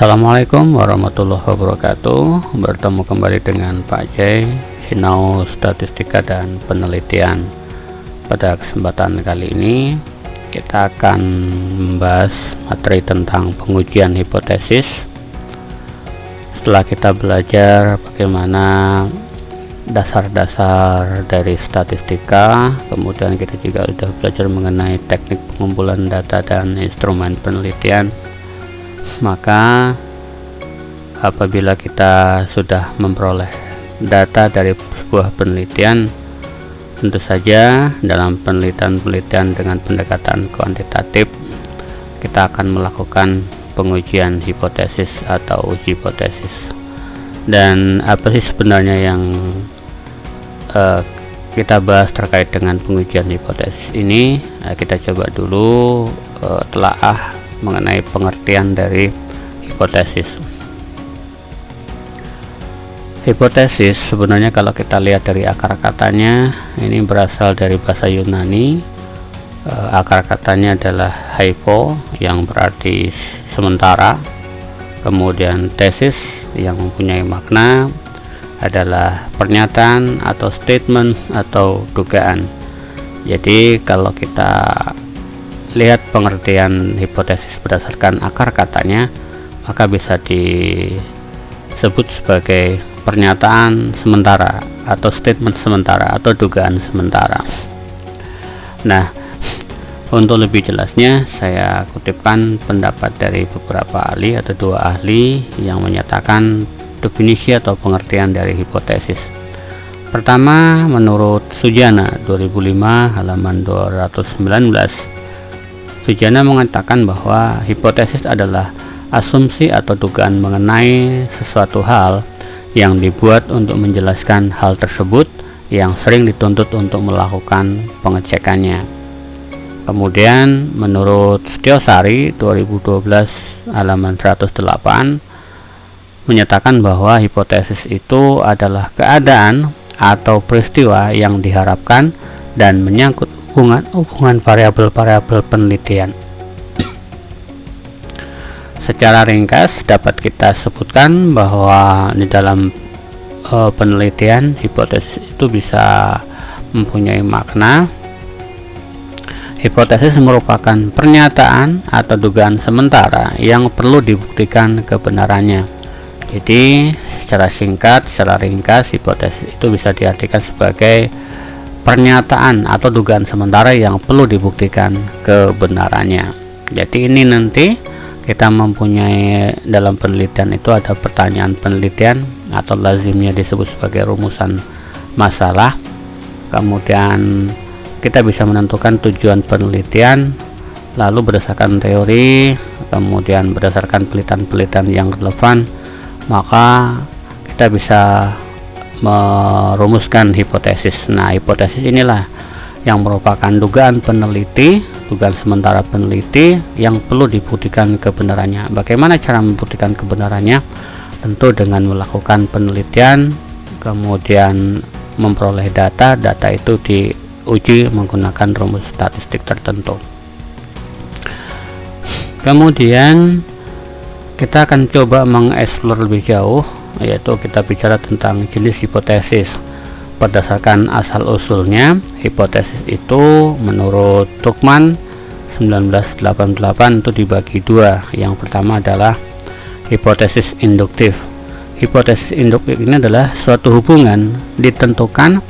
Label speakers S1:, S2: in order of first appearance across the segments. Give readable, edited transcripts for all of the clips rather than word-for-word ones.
S1: Assalamualaikum warahmatullahi wabarakatuh. Bertemu kembali dengan Pak J, Sinau Statistika dan Penelitian. Pada kesempatan kali ini kita akan membahas materi tentang pengujian hipotesis. Setelah kita belajar bagaimana dasar-dasar dari statistika, kemudian kita juga sudah belajar mengenai teknik pengumpulan data dan instrumen penelitian. Maka apabila kita sudah memperoleh data dari sebuah penelitian, tentu saja dalam penelitian dengan pendekatan kuantitatif kita akan melakukan pengujian hipotesis atau uji hipotesis. Dan apa sih sebenarnya yang kita bahas terkait dengan pengujian hipotesis ini? Kita coba dulu telaah mengenai pengertian dari hipotesis. Hipotesis sebenarnya kalau kita lihat dari akar katanya, ini berasal dari bahasa Yunani. Akar katanya adalah hypo yang berarti sementara, kemudian tesis yang mempunyai makna adalah pernyataan atau statement atau dugaan. Jadi kalau kita lihat pengertian hipotesis berdasarkan akar katanya, maka bisa disebut sebagai pernyataan sementara atau statement sementara atau dugaan sementara. Nah, untuk lebih jelasnya saya kutipkan pendapat dari beberapa ahli atau dua ahli yang menyatakan definisi atau pengertian dari hipotesis. Pertama, menurut Sujana 2005 halaman 219, Sujana mengatakan bahwa hipotesis adalah asumsi atau dugaan mengenai sesuatu hal yang dibuat untuk menjelaskan hal tersebut yang sering dituntut untuk melakukan pengecekannya. Kemudian menurut Setiosari 2012 halaman 108 menyatakan bahwa hipotesis itu adalah keadaan atau peristiwa yang diharapkan dan menyangkut hubungan variabel-variabel penelitian. Secara ringkas dapat kita sebutkan bahwa di dalam penelitian hipotesis itu bisa mempunyai makna. Hipotesis merupakan pernyataan atau dugaan sementara yang perlu dibuktikan kebenarannya. Jadi secara singkat, secara ringkas, hipotesis itu bisa diartikan sebagai pernyataan atau dugaan sementara yang perlu dibuktikan kebenarannya. Jadi ini nanti kita mempunyai dalam penelitian itu ada pertanyaan penelitian atau lazimnya disebut sebagai rumusan masalah. Kemudian kita bisa menentukan tujuan penelitian, lalu berdasarkan teori, kemudian berdasarkan penelitian-penelitian yang relevan, maka kita bisa merumuskan hipotesis. Nah, hipotesis inilah yang merupakan dugaan peneliti, dugaan sementara peneliti yang perlu dibuktikan kebenarannya. Bagaimana cara membuktikan kebenarannya? Tentu dengan melakukan penelitian, kemudian memperoleh data itu diuji menggunakan rumus statistik tertentu. Kemudian kita akan coba mengeksplor lebih jauh, yaitu kita bicara tentang jenis hipotesis. Berdasarkan asal usulnya, hipotesis itu menurut Tuchman 1988 itu dibagi dua. Yang pertama adalah hipotesis induktif. Hipotesis induktif ini adalah suatu hubungan ditentukan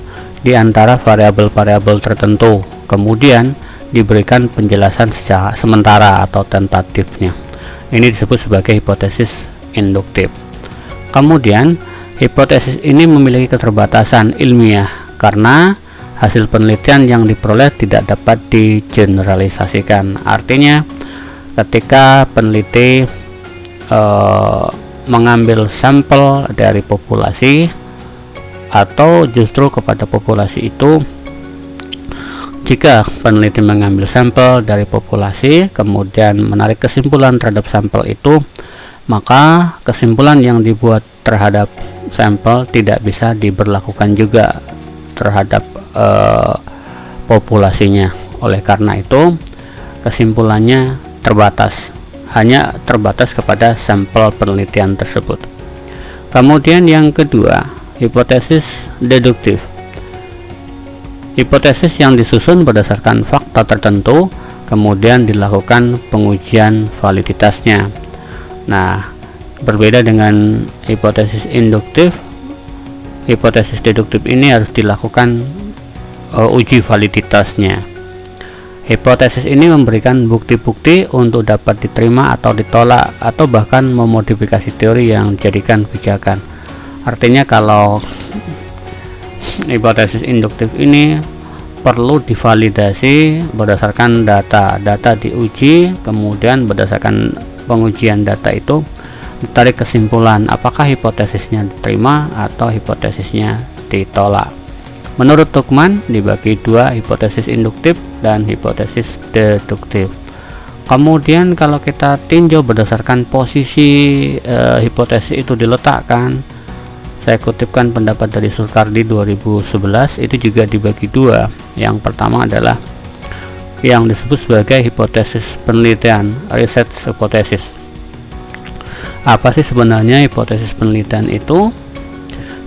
S1: di antara variabel-variabel tertentu, kemudian diberikan penjelasan secara sementara atau tentatifnya. Ini disebut sebagai hipotesis induktif. Kemudian hipotesis ini memiliki keterbatasan ilmiah karena hasil penelitian yang diperoleh tidak dapat digeneralisasikan. Artinya ketika peneliti mengambil sampel dari populasi atau justru kepada populasi itu, jika peneliti mengambil sampel dari populasi kemudian menarik kesimpulan terhadap sampel itu, maka kesimpulan yang dibuat terhadap sampel tidak bisa diberlakukan juga terhadap populasinya. Oleh karena itu kesimpulannya terbatas, hanya terbatas kepada sampel penelitian tersebut. Kemudian yang kedua, hipotesis deduktif. Hipotesis yang disusun berdasarkan fakta tertentu, kemudian dilakukan pengujian validitasnya. Nah, berbeda dengan hipotesis induktif, hipotesis deduktif ini harus dilakukan uji validitasnya. Hipotesis ini memberikan bukti-bukti untuk dapat diterima atau ditolak, atau bahkan memodifikasi teori yang dijadikan pijakan. Artinya kalau hipotesis induktif ini perlu divalidasi berdasarkan data diuji, kemudian berdasarkan pengujian data itu ditarik kesimpulan apakah hipotesisnya diterima atau hipotesisnya ditolak. Menurut Tuchman dibagi dua, hipotesis induktif dan hipotesis deduktif. Kemudian kalau kita tinjau berdasarkan posisi hipotesis itu diletakkan, saya kutipkan pendapat dari Surkardi 2011, itu juga dibagi dua. Yang pertama adalah yang disebut sebagai hipotesis penelitian, research hypothesis. Apa sih sebenarnya hipotesis penelitian itu?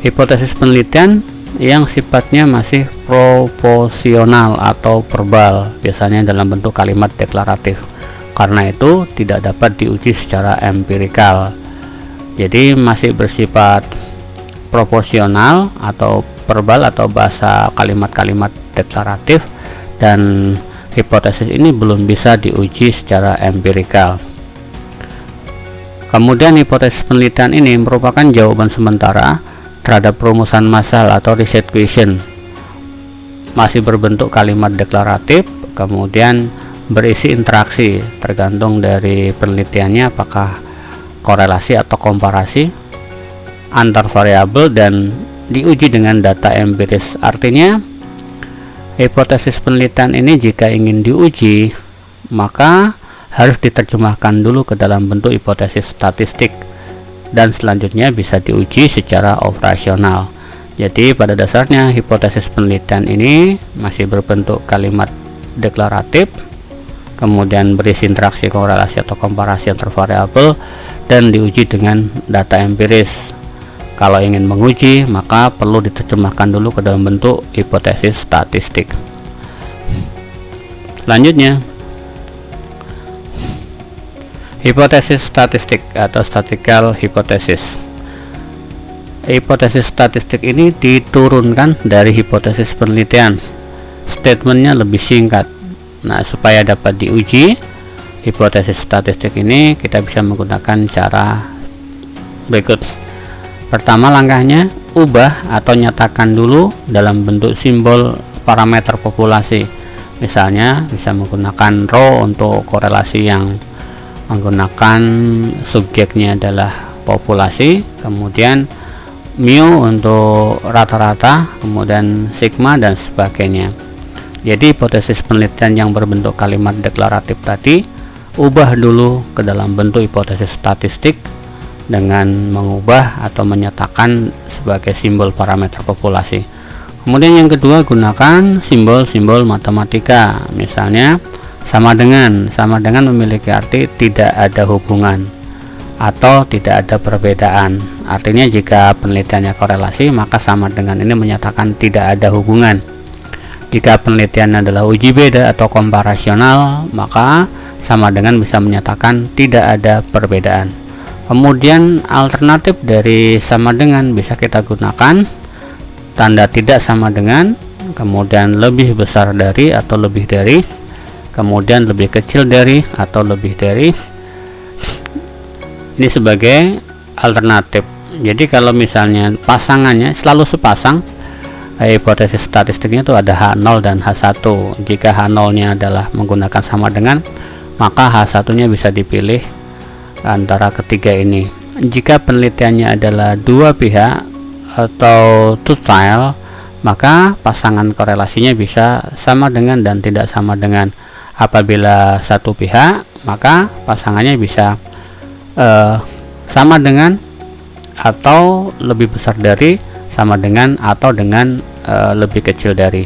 S1: Hipotesis penelitian yang sifatnya masih proporsional atau verbal, biasanya dalam bentuk kalimat deklaratif. Karena itu tidak dapat diuji secara empirikal. Jadi masih bersifat proporsional atau verbal atau bahasa kalimat-kalimat deklaratif, dan hipotesis ini belum bisa diuji secara empirikal. Kemudian hipotesis penelitian ini merupakan jawaban sementara terhadap rumusan massal atau research question, masih berbentuk kalimat deklaratif, kemudian berisi interaksi tergantung dari penelitiannya, apakah korelasi atau komparasi antar variabel, dan diuji dengan data empiris. Artinya hipotesis penelitian ini jika ingin diuji maka harus diterjemahkan dulu ke dalam bentuk hipotesis statistik, dan selanjutnya bisa diuji secara operasional. Jadi pada dasarnya hipotesis penelitian ini masih berbentuk kalimat deklaratif, kemudian berisi interaksi, korelasi atau komparasi antar variabel, dan diuji dengan data empiris. Kalau ingin menguji maka perlu diterjemahkan dulu ke dalam bentuk hipotesis statistik. Selanjutnya, hipotesis statistik atau statistical hypothesis. Hipotesis statistik ini diturunkan dari hipotesis penelitian. Statementnya lebih singkat. Nah, supaya dapat diuji hipotesis statistik ini, kita bisa menggunakan cara berikut. Pertama langkahnya, ubah atau nyatakan dulu dalam bentuk simbol parameter populasi. Misalnya bisa menggunakan rho untuk korelasi yang menggunakan subjeknya adalah populasi, kemudian mu untuk rata-rata, kemudian sigma dan sebagainya. Jadi hipotesis penelitian yang berbentuk kalimat deklaratif tadi ubah dulu ke dalam bentuk hipotesis statistik dengan mengubah atau menyatakan sebagai simbol parameter populasi. Kemudian yang kedua, gunakan simbol-simbol matematika, misalnya sama dengan memiliki arti tidak ada hubungan atau tidak ada perbedaan. Artinya jika penelitiannya korelasi, maka sama dengan ini menyatakan tidak ada hubungan. Jika penelitian adalah uji beda atau komparasional, maka sama dengan bisa menyatakan tidak ada perbedaan. Kemudian alternatif dari sama dengan bisa kita gunakan tanda tidak sama dengan, kemudian lebih besar dari atau lebih dari, kemudian lebih kecil dari atau lebih dari. Ini sebagai alternatif. Jadi kalau misalnya pasangannya selalu sepasang, hipotesis statistiknya itu ada H0 dan H1. Jika H0 nya adalah menggunakan sama dengan, maka H1 nya bisa dipilih antara ketiga ini. Jika penelitiannya adalah dua pihak atau two style, maka pasangan korelasinya bisa sama dengan dan tidak sama dengan. Apabila satu pihak, maka pasangannya bisa sama dengan atau lebih besar dari, sama dengan atau dengan lebih kecil dari.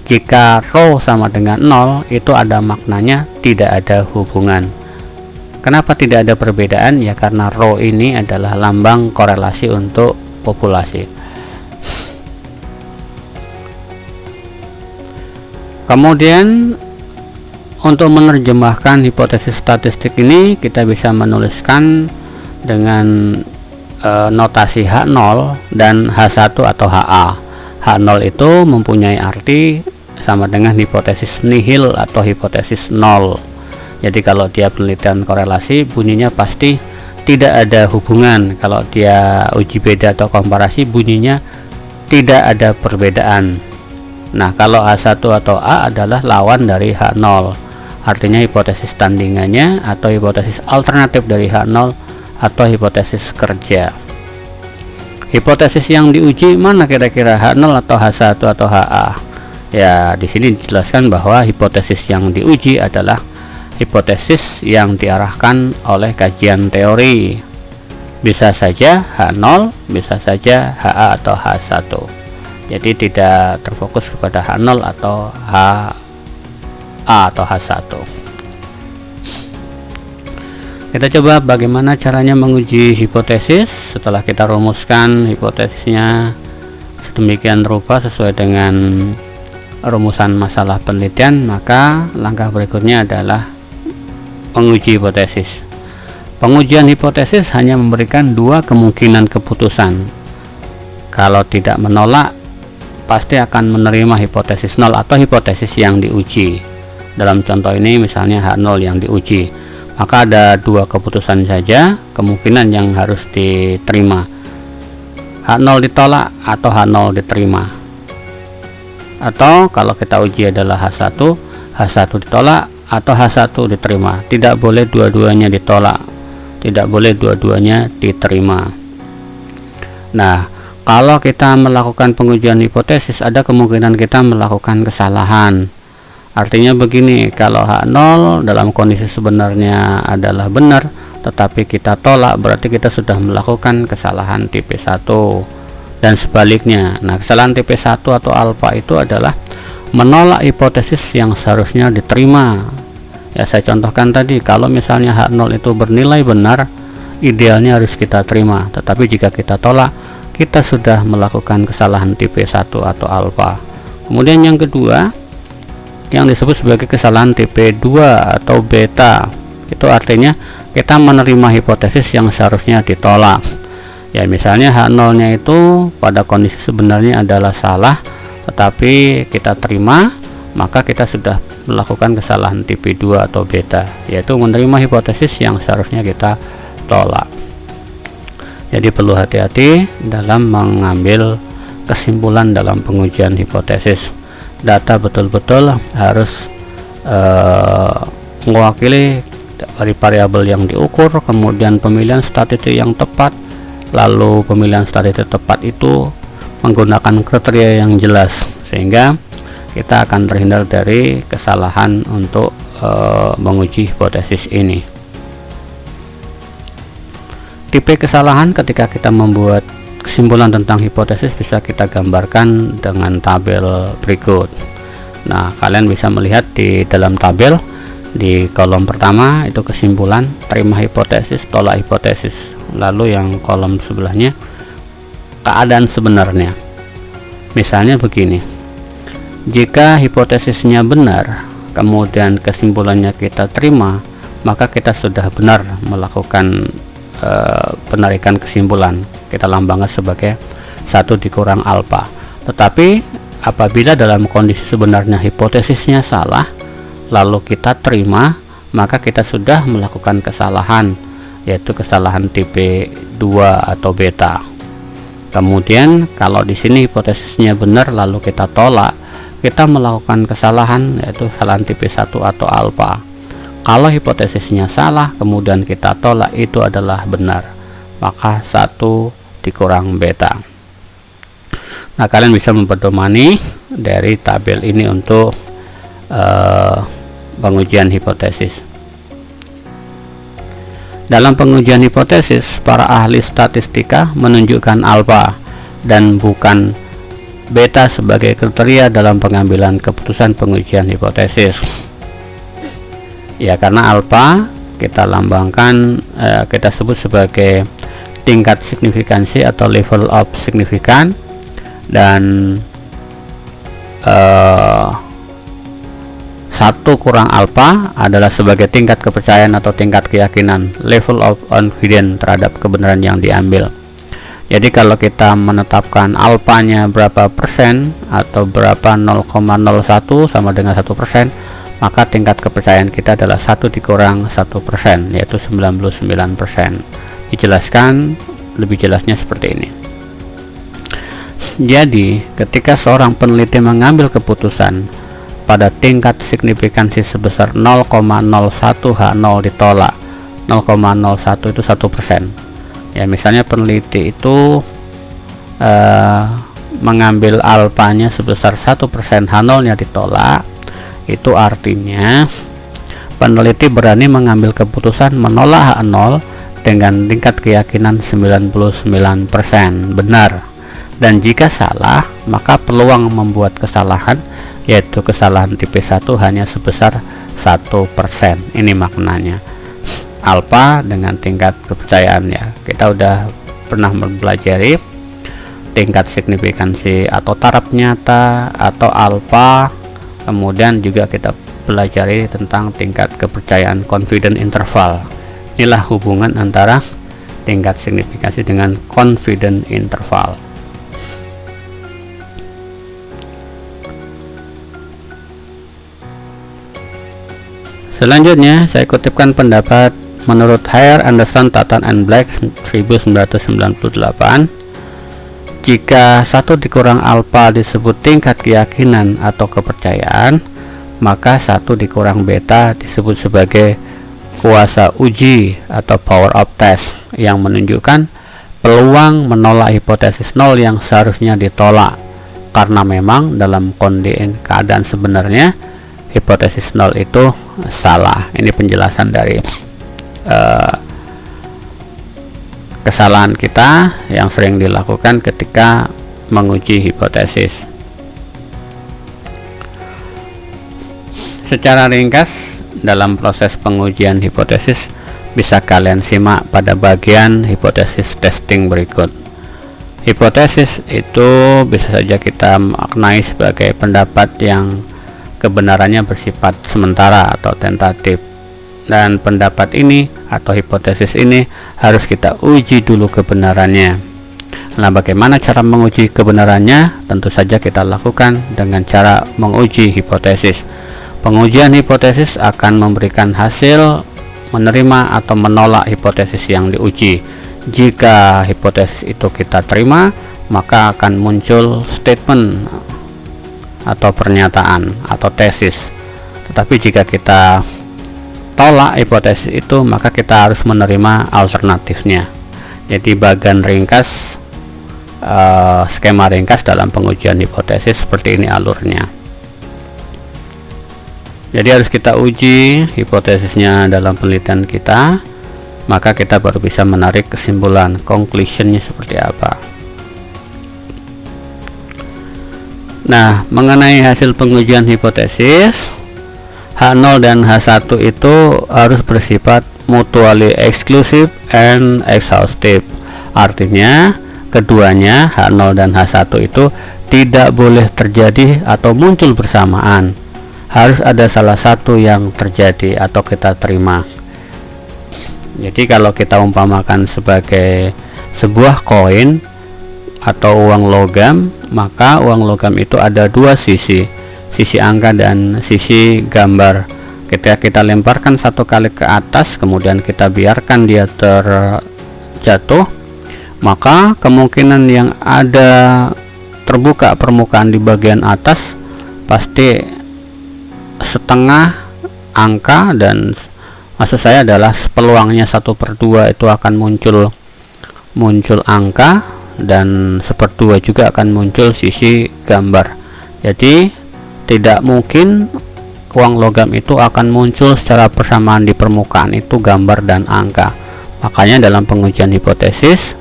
S1: Jika rho sama dengan 0, itu ada maknanya tidak ada hubungan. Kenapa tidak ada perbedaan? Ya karena rho ini adalah lambang korelasi untuk populasi. Kemudian untuk menerjemahkan hipotesis statistik ini, kita bisa menuliskan dengan notasi H0 dan H1 atau HA. H0 itu mempunyai arti sama dengan hipotesis nihil atau hipotesis nol. Jadi kalau dia penelitian korelasi, bunyinya pasti tidak ada hubungan. Kalau dia uji beda atau komparasi, bunyinya tidak ada perbedaan. Nah, kalau H1 atau A adalah lawan dari H0, artinya hipotesis tandingannya atau hipotesis alternatif dari H0 atau hipotesis kerja. Hipotesis yang diuji mana kira-kira, H0 atau H1 atau HA? Ya, di sini dijelaskan bahwa hipotesis yang diuji adalah hipotesis yang diarahkan oleh kajian teori. Bisa saja H0, bisa saja HA atau H1. Jadi tidak terfokus kepada H0 atau HA atau H1. Kita coba bagaimana caranya menguji hipotesis. Setelah kita rumuskan hipotesisnya sedemikian rupa sesuai dengan rumusan masalah penelitian, maka langkah berikutnya adalah menguji hipotesis. Pengujian hipotesis hanya memberikan dua kemungkinan keputusan. Kalau tidak menolak, pasti akan menerima hipotesis nol atau hipotesis yang diuji. Dalam contoh ini misalnya H0 yang diuji, maka ada dua keputusan saja kemungkinan yang harus diterima, H0 ditolak atau H0 diterima. Atau kalau kita uji adalah H1, H1 ditolak atau H1 diterima. Tidak boleh dua-duanya ditolak, tidak boleh dua-duanya diterima. Nah, kalau kita melakukan pengujian hipotesis, ada kemungkinan kita melakukan kesalahan. Artinya begini, kalau H0 dalam kondisi sebenarnya adalah benar, tetapi kita tolak, berarti kita sudah melakukan kesalahan tipe 1. Dan sebaliknya. Nah, kesalahan tipe 1 atau alfa itu adalah menolak hipotesis yang seharusnya diterima. Ya, saya contohkan tadi, kalau misalnya H0 itu bernilai benar, idealnya harus kita terima. Tetapi jika kita tolak, kita sudah melakukan kesalahan tipe 1 atau alfa. Kemudian yang kedua, yang disebut sebagai kesalahan tipe 2 atau beta. Itu artinya kita menerima hipotesis yang seharusnya ditolak. Ya, misalnya H0 nya itu pada kondisi sebenarnya adalah salah, tetapi kita terima, maka kita sudah melakukan kesalahan tipe 2 atau beta, yaitu menerima hipotesis yang seharusnya kita tolak. Jadi perlu hati-hati dalam mengambil kesimpulan dalam pengujian hipotesis. Data betul-betul harus mewakili dari variabel yang diukur, kemudian pemilihan statistik yang tepat. Lalu pemilihan statistik tepat itu menggunakan kriteria yang jelas, sehingga kita akan terhindar dari kesalahan untuk menguji hipotesis ini. Tipe kesalahan ketika kita membuat kesimpulan tentang hipotesis bisa kita gambarkan dengan tabel berikut. Nah, kalian bisa melihat di dalam tabel, di kolom pertama itu kesimpulan, terima hipotesis, tolak hipotesis. Lalu yang kolom sebelahnya keadaan sebenarnya. Misalnya begini, jika hipotesisnya benar, kemudian kesimpulannya kita terima, maka kita sudah benar melakukan penarikan kesimpulan. Kita lambangkan sebagai 1 dikurang alfa. Tetapi apabila dalam kondisi sebenarnya hipotesisnya salah, lalu kita terima, maka kita sudah melakukan kesalahan, yaitu kesalahan tipe 2 atau beta. Kemudian kalau di sini hipotesisnya benar lalu kita tolak, kita melakukan kesalahan, yaitu kesalahan tipe 1 atau alfa. Kalau hipotesisnya salah kemudian kita tolak, itu adalah benar, maka 1 dikurang beta. Nah, kalian bisa mempedomani dari tabel ini untuk pengujian hipotesis. Dalam pengujian hipotesis, para ahli statistika menunjukkan alfa dan bukan beta sebagai kriteria dalam pengambilan keputusan pengujian hipotesis. Ya, karena alfa kita lambangkan, kita sebut sebagai tingkat signifikansi atau level of significance, dan 1 kurang alfa adalah sebagai tingkat kepercayaan atau tingkat keyakinan, level of confidence terhadap kebenaran yang diambil. Jadi kalau kita menetapkan alfanya berapa persen atau berapa 0,01 sama dengan 1%, maka tingkat kepercayaan kita adalah 1 dikurang 1%, yaitu 99%. Dijelaskan lebih jelasnya seperti ini. Jadi ketika seorang peneliti mengambil keputusan pada tingkat signifikansi sebesar 0,01 H0 ditolak 0,01 itu 1%. Ya, misalnya peneliti itu mengambil alfanya sebesar 1%, H0 nya ditolak, itu artinya peneliti berani mengambil keputusan menolak H0 dengan tingkat keyakinan 99% benar. Dan jika salah, maka peluang membuat kesalahan, yaitu kesalahan tipe 1, hanya sebesar 1%. Ini maknanya alfa dengan tingkat kepercayaannya. Kita udah pernah mempelajari tingkat signifikansi atau taraf nyata atau alfa, kemudian juga kita pelajari tentang tingkat kepercayaan confidence interval. Inilah hubungan antara tingkat signifikansi dengan confidence interval. Selanjutnya saya kutipkan pendapat menurut Hare, Anderson, Tattan and Black 1998. Jika 1 dikurang alfa disebut tingkat keyakinan atau kepercayaan, maka 1 dikurang beta disebut sebagai kuasa uji atau power of test, yang menunjukkan peluang menolak hipotesis 0 yang seharusnya ditolak, karena memang dalam keadaan sebenarnya hipotesis 0 itu salah. Ini penjelasan dari kesalahan kita yang sering dilakukan ketika menguji hipotesis. Secara ringkas, dalam proses pengujian hipotesis bisa kalian simak pada bagian hipotesis testing berikut. Hipotesis itu bisa saja kita maknai sebagai pendapat yang kebenarannya bersifat sementara atau tentatif, dan pendapat ini atau hipotesis ini harus kita uji dulu kebenarannya. Nah, bagaimana cara menguji kebenarannya? Tentu saja kita lakukan dengan cara menguji hipotesis. Pengujian hipotesis akan memberikan hasil menerima atau menolak hipotesis yang diuji. Jika hipotesis itu kita terima, maka akan muncul statement atau pernyataan atau tesis. Tetapi jika kita tolak hipotesis itu, maka kita harus menerima alternatifnya. Jadi bagian ringkas, skema ringkas dalam pengujian hipotesis seperti ini alurnya. Jadi harus kita uji hipotesisnya dalam penelitian kita, maka kita baru bisa menarik kesimpulan, conclusionnya seperti apa. Nah, mengenai hasil pengujian hipotesis, H0 dan H1 itu harus bersifat mutually exclusive and exhaustive. Artinya keduanya, H0 dan H1 itu tidak boleh terjadi atau muncul bersamaan. Harus ada salah satu yang terjadi atau kita terima. Jadi kalau kita umpamakan sebagai sebuah koin atau uang logam, maka uang logam itu ada dua sisi angka dan sisi gambar. Ketika kita lemparkan satu kali ke atas, kemudian kita biarkan dia terjatuh, maka kemungkinan yang ada terbuka permukaan di bagian atas pasti setengah angka, dan maksud saya adalah peluangnya 1/2 itu akan muncul angka, dan 1/2 juga akan muncul sisi gambar. Jadi tidak mungkin uang logam itu akan muncul secara bersamaan di permukaan itu gambar dan angka. Makanya dalam pengujian hipotesis,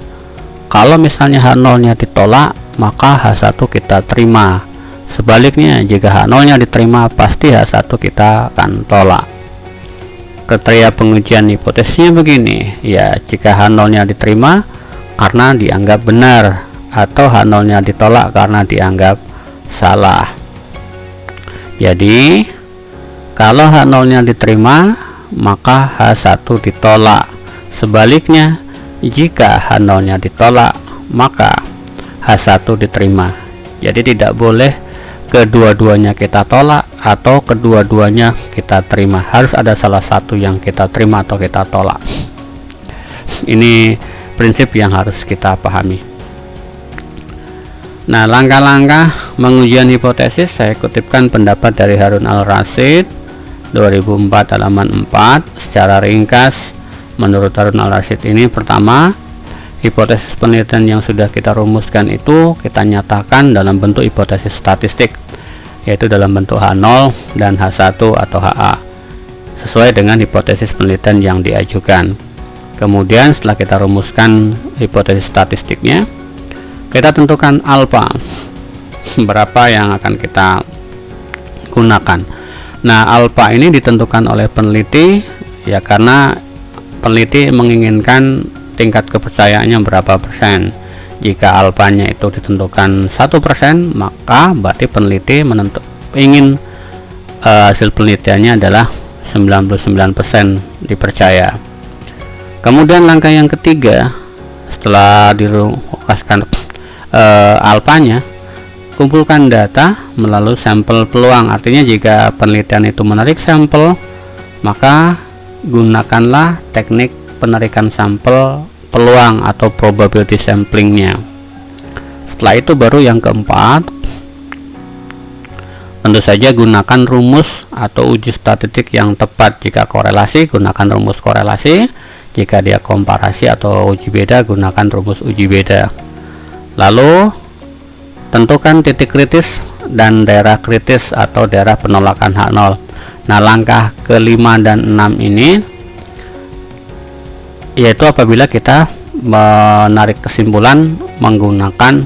S1: kalau misalnya H0 nya ditolak, maka H1 kita terima. Sebaliknya, jika H0 nya diterima, pasti H1 kita akan tolak. kriteria pengujian hipotesisnya begini ya, jika H0-nya diterima karena dianggap benar atau H0-nya ditolak karena dianggap salah. Jadi kalau H0-nya diterima maka H1 ditolak. Sebaliknya, jika H0-nya ditolak maka H1 diterima. Jadi tidak boleh kedua-duanya kita tolak atau kedua-duanya kita terima. Harus ada salah satu yang kita terima atau kita tolak. Ini prinsip yang harus kita pahami. Nah, langkah-langkah pengujian hipotesis saya kutipkan pendapat dari Harun Al-Rashid 2004 halaman 4. Secara ringkas, menurut Harun Al-Rashid ini, pertama, hipotesis penelitian yang sudah kita rumuskan itu kita nyatakan dalam bentuk hipotesis statistik, yaitu dalam bentuk H0 dan H1 atau HA, sesuai dengan hipotesis penelitian yang diajukan. Kemudian setelah kita rumuskan hipotesis statistiknya, kita tentukan alfa, berapa yang akan kita gunakan. Nah, alfa ini ditentukan oleh peneliti ya, karena peneliti menginginkan tingkat kepercayaannya berapa persen. Jika alfanya itu ditentukan 1%, maka berarti peneliti ingin hasil penelitiannya adalah 99% dipercaya. Kemudian langkah yang ketiga, setelah dirukaskan alfanya, kumpulkan data melalui sampel peluang. Artinya jika penelitian itu menarik sampel, maka gunakanlah teknik penarikan sampel peluang atau probability samplingnya. Setelah itu baru yang keempat, tentu saja gunakan rumus atau uji statistik yang tepat. Jika korelasi, gunakan rumus korelasi. Jika dia komparasi atau uji beda, gunakan rumus uji beda. Lalu tentukan titik kritis dan daerah kritis atau daerah penolakan H0. Nah, langkah kelima dan 6 ini yaitu apabila kita menarik kesimpulan menggunakan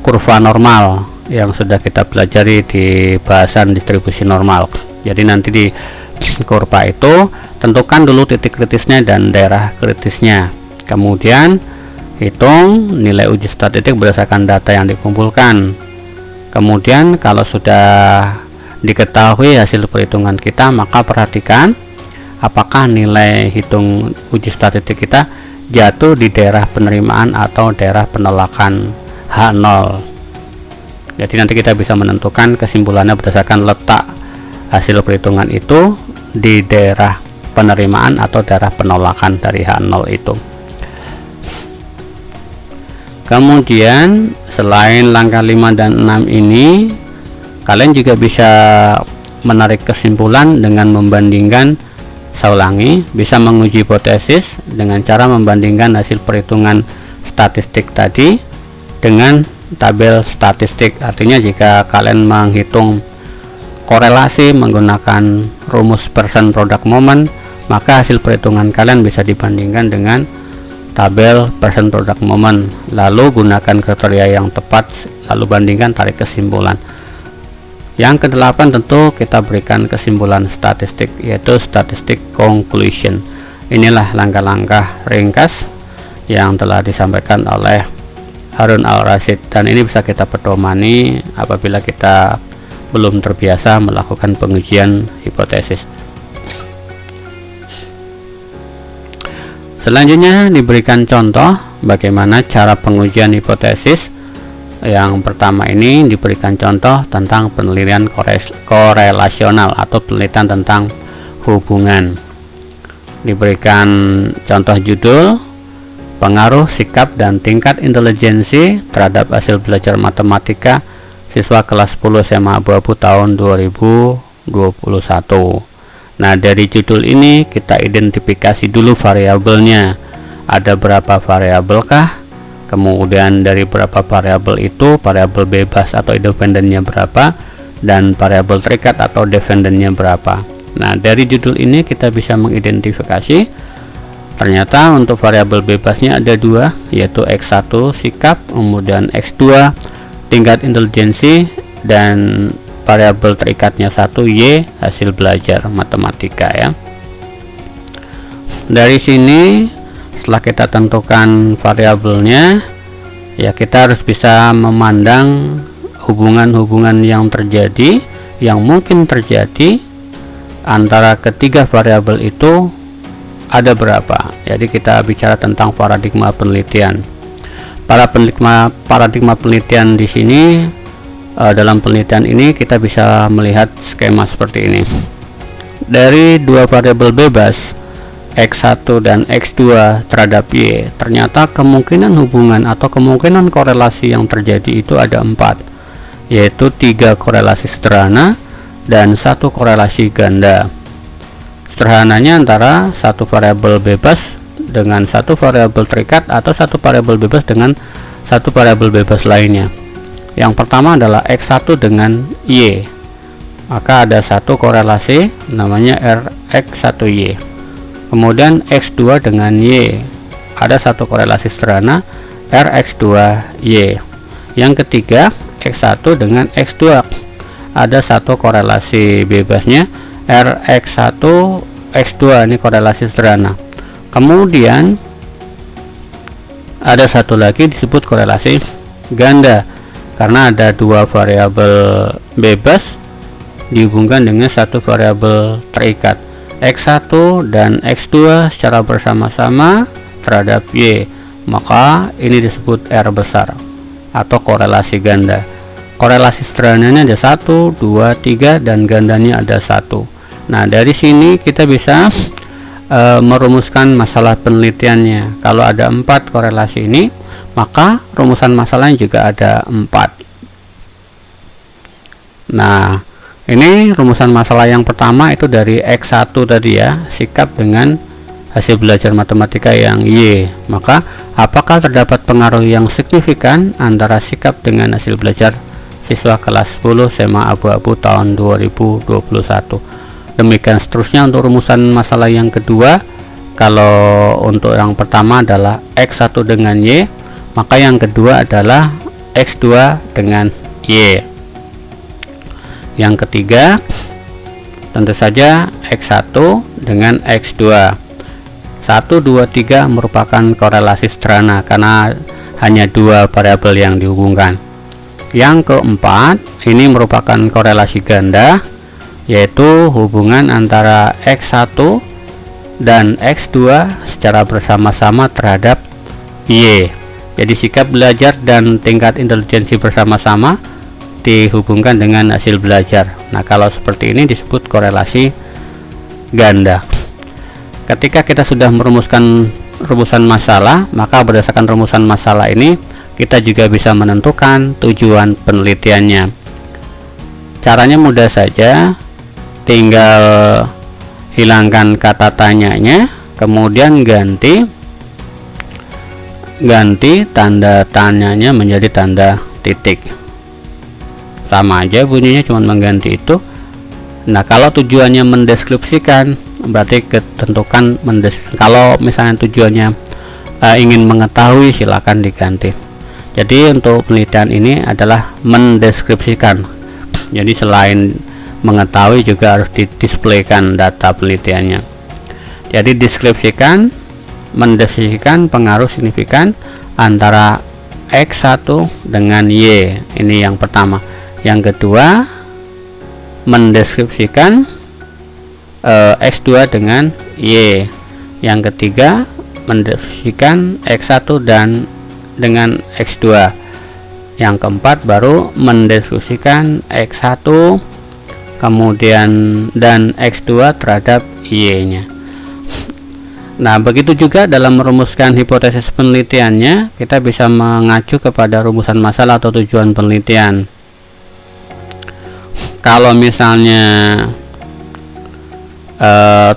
S1: kurva normal yang sudah kita pelajari di bahasan distribusi normal. Jadi nanti di kurva itu tentukan dulu titik kritisnya dan daerah kritisnya, kemudian hitung nilai uji statistik berdasarkan data yang dikumpulkan. Kemudian kalau sudah diketahui hasil perhitungan kita, maka perhatikan apakah nilai hitung uji statistik kita jatuh di daerah penerimaan atau daerah penolakan H0. Jadi nanti kita bisa menentukan kesimpulannya berdasarkan letak hasil perhitungan itu di daerah penerimaan atau daerah penolakan dari H0 itu. Kemudian selain langkah 5 dan 6 ini, kalian juga bisa menarik kesimpulan dengan membandingkan. Saya ulangi, bisa menguji hipotesis dengan cara membandingkan hasil perhitungan statistik tadi dengan tabel statistik. Artinya jika kalian menghitung korelasi menggunakan rumus persen product moment, maka hasil perhitungan kalian bisa dibandingkan dengan tabel persen product moment. Lalu gunakan kriteria yang tepat, lalu bandingkan, tarik kesimpulan. Yang ke-8 tentu kita berikan kesimpulan statistik, yaitu statistic conclusion. Inilah langkah-langkah ringkas yang telah disampaikan oleh Harun Al-Rashid, dan ini bisa kita pedomani apabila kita belum terbiasa melakukan pengujian hipotesis. Selanjutnya diberikan contoh bagaimana cara pengujian hipotesis. Yang pertama ini diberikan contoh tentang penelitian korelasional atau penelitian tentang hubungan. Diberikan contoh judul, pengaruh sikap dan tingkat intelijensi terhadap hasil belajar matematika siswa kelas 10 SMA Abu-Abu tahun 2021. Nah, dari judul ini kita identifikasi dulu variabelnya. Ada berapa variabelkah? Kemudian dari berapa variabel itu, variabel bebas atau independennya berapa, dan variabel terikat atau dependennya berapa. Nah, dari judul ini kita bisa mengidentifikasi ternyata untuk variabel bebasnya ada dua, yaitu X1 sikap, kemudian X2 tingkat intelijensi, dan variabel terikatnya 1 Y hasil belajar matematika ya. dari sini setelah kita tentukan variabelnya, ya kita harus bisa memandang hubungan-hubungan yang terjadi, yang mungkin terjadi antara ketiga variabel itu ada berapa. Jadi kita bicara tentang paradigma penelitian. Paradigma penelitian di sini, dalam penelitian ini kita bisa melihat skema seperti ini. Dari dua variabel bebas X1 dan X2 terhadap Y, ternyata kemungkinan hubungan atau kemungkinan korelasi yang terjadi itu ada 4, yaitu 3 korelasi sederhana dan 1 korelasi ganda. Sederhananya antara satu variabel bebas dengan satu variabel terikat atau satu variabel bebas dengan satu variabel bebas lainnya. Yang pertama adalah X1 dengan Y, maka ada satu korelasi namanya Rx1Y. Kemudian X2 dengan Y, ada satu korelasi sederhana Rx2Y. Yang ketiga X1 dengan X2, ada satu korelasi bebasnya Rx1 X2, ini korelasi sederhana. Kemudian ada satu lagi disebut korelasi ganda, karena ada dua variabel bebas dihubungkan dengan satu variabel terikat, X1 dan X2 secara bersama-sama terhadap Y, maka ini disebut R besar atau korelasi ganda. Korelasi sederhananya ada 1, 2, 3 dan gandanya ada 1. Nah, dari sini kita bisa merumuskan masalah penelitiannya. Kalau ada 4 korelasi ini, maka rumusan masalahnya juga ada 4. Nah, ini rumusan masalah yang pertama itu dari X1 tadi ya, sikap dengan hasil belajar matematika yang Y. Maka apakah terdapat pengaruh yang signifikan antara sikap dengan hasil belajar siswa kelas 10 SMA Abu-Abu tahun 2021. Demikian seterusnya untuk rumusan masalah yang kedua. Kalau untuk yang pertama adalah X1 dengan Y, maka yang kedua adalah X2 dengan Y. Yang ketiga tentu saja X1 dengan X2. 1, 2, 3 merupakan korelasi sederhana karena hanya dua variabel yang dihubungkan. Yang keempat ini merupakan korelasi ganda, yaitu hubungan antara X1 dan X2 secara bersama-sama terhadap Y. Jadi sikap belajar dan tingkat intelijensi bersama-sama dihubungkan dengan hasil belajar. Nah, kalau seperti ini disebut korelasi ganda. Ketika kita sudah merumuskan rumusan masalah, maka berdasarkan rumusan masalah ini kita juga bisa menentukan tujuan penelitiannya. Caranya mudah saja, tinggal hilangkan kata tanyanya, kemudian ganti tanda tanyanya menjadi tanda titik. Sama aja bunyinya, cuma mengganti itu. Nah, kalau tujuannya mendeskripsikan, berarti ketentukan kalau misalnya tujuannya ingin mengetahui, silakan diganti. Jadi untuk penelitian ini adalah mendeskripsikan. Jadi selain mengetahui juga harus didisplaykan data penelitiannya. Jadi deskripsikan, mendeskripsikan pengaruh signifikan antara X1 dengan Y. Ini yang pertama. Yang kedua, mendeskripsikan X2 dengan Y. Yang ketiga, mendeskripsikan X1 dan dengan X2. Yang keempat baru mendeskripsikan X1 kemudian dan X2 terhadap Y-nya. Nah, begitu juga dalam merumuskan hipotesis penelitiannya, kita bisa mengacu kepada rumusan masalah atau tujuan penelitian. Kalau misalnya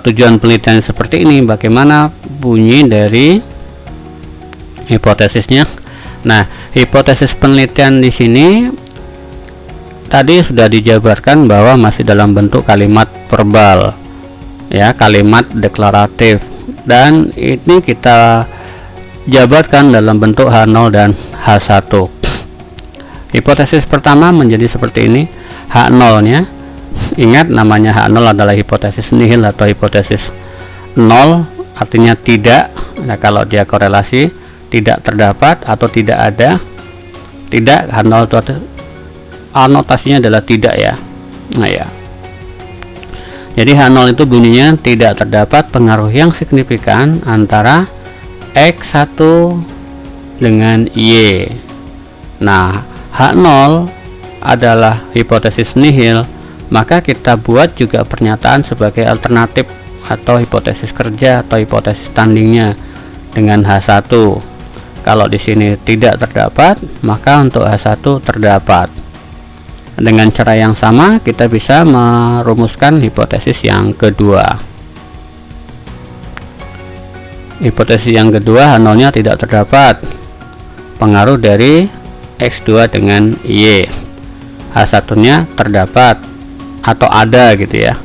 S1: tujuan penelitian seperti ini, bagaimana bunyi dari hipotesisnya? Nah, hipotesis penelitian di sini tadi sudah dijabarkan bahwa masih dalam bentuk kalimat verbal, ya, kalimat deklaratif, dan ini kita jabarkan dalam bentuk H0 dan H1. Hipotesis pertama menjadi seperti ini. H0 nya, ingat namanya H0 adalah hipotesis nihil atau hipotesis nol, artinya tidak. Nah, kalau dia korelasi tidak terdapat atau tidak ada, tidak, anotasinya adalah tidak ya. Nah ya, jadi H0 itu bunyinya tidak terdapat pengaruh yang signifikan antara X1 dengan Y. Nah, H0 adalah hipotesis nihil, maka kita buat juga pernyataan sebagai alternatif atau hipotesis kerja atau hipotesis tandingnya dengan H1. Kalau di sini tidak terdapat, maka untuk H1 terdapat. Dengan cara yang sama kita bisa merumuskan hipotesis yang kedua. Hipotesis yang kedua, H0 nya tidak terdapat pengaruh dari X2 dengan Y. H1 nya terdapat atau ada gitu ya,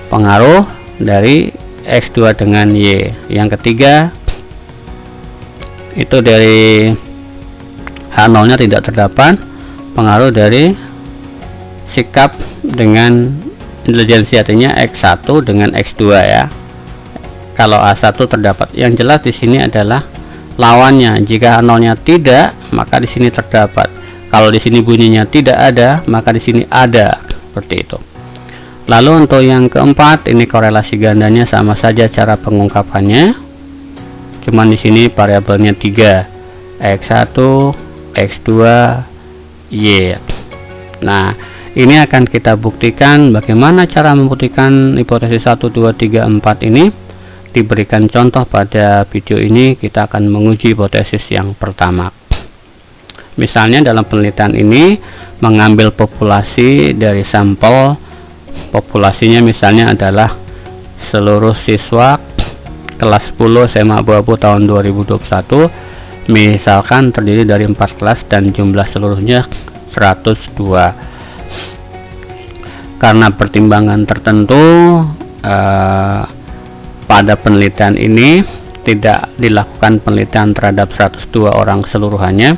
S1: pengaruh dari X2 dengan Y. Yang ketiga itu dari H0 nya tidak terdapat pengaruh dari sikap dengan intelijensi, artinya X1 dengan X2 ya. Kalau A1 terdapat, yang jelas di sini adalah lawannya. Jika H0 nya tidak, maka di sini terdapat. Kalau di sini bunyinya tidak ada, maka di sini ada, seperti itu. Lalu untuk yang keempat, ini korelasi gandanya sama saja cara pengungkapannya. Cuman di sini variabelnya 3, X1, X2, Y. Nah, ini akan kita buktikan bagaimana cara membuktikan hipotesis 1, 2, 3, 4 ini. Diberikan contoh pada video ini, kita akan menguji hipotesis yang pertama. Misalnya dalam penelitian ini mengambil populasi dari sampel. Populasinya misalnya adalah seluruh siswa kelas 10 SMA Abu-Abu tahun 2021, misalkan terdiri dari 4 kelas dan jumlah seluruhnya 102. Karena pertimbangan tertentu pada penelitian ini tidak dilakukan penelitian terhadap 102 orang keseluruhannya,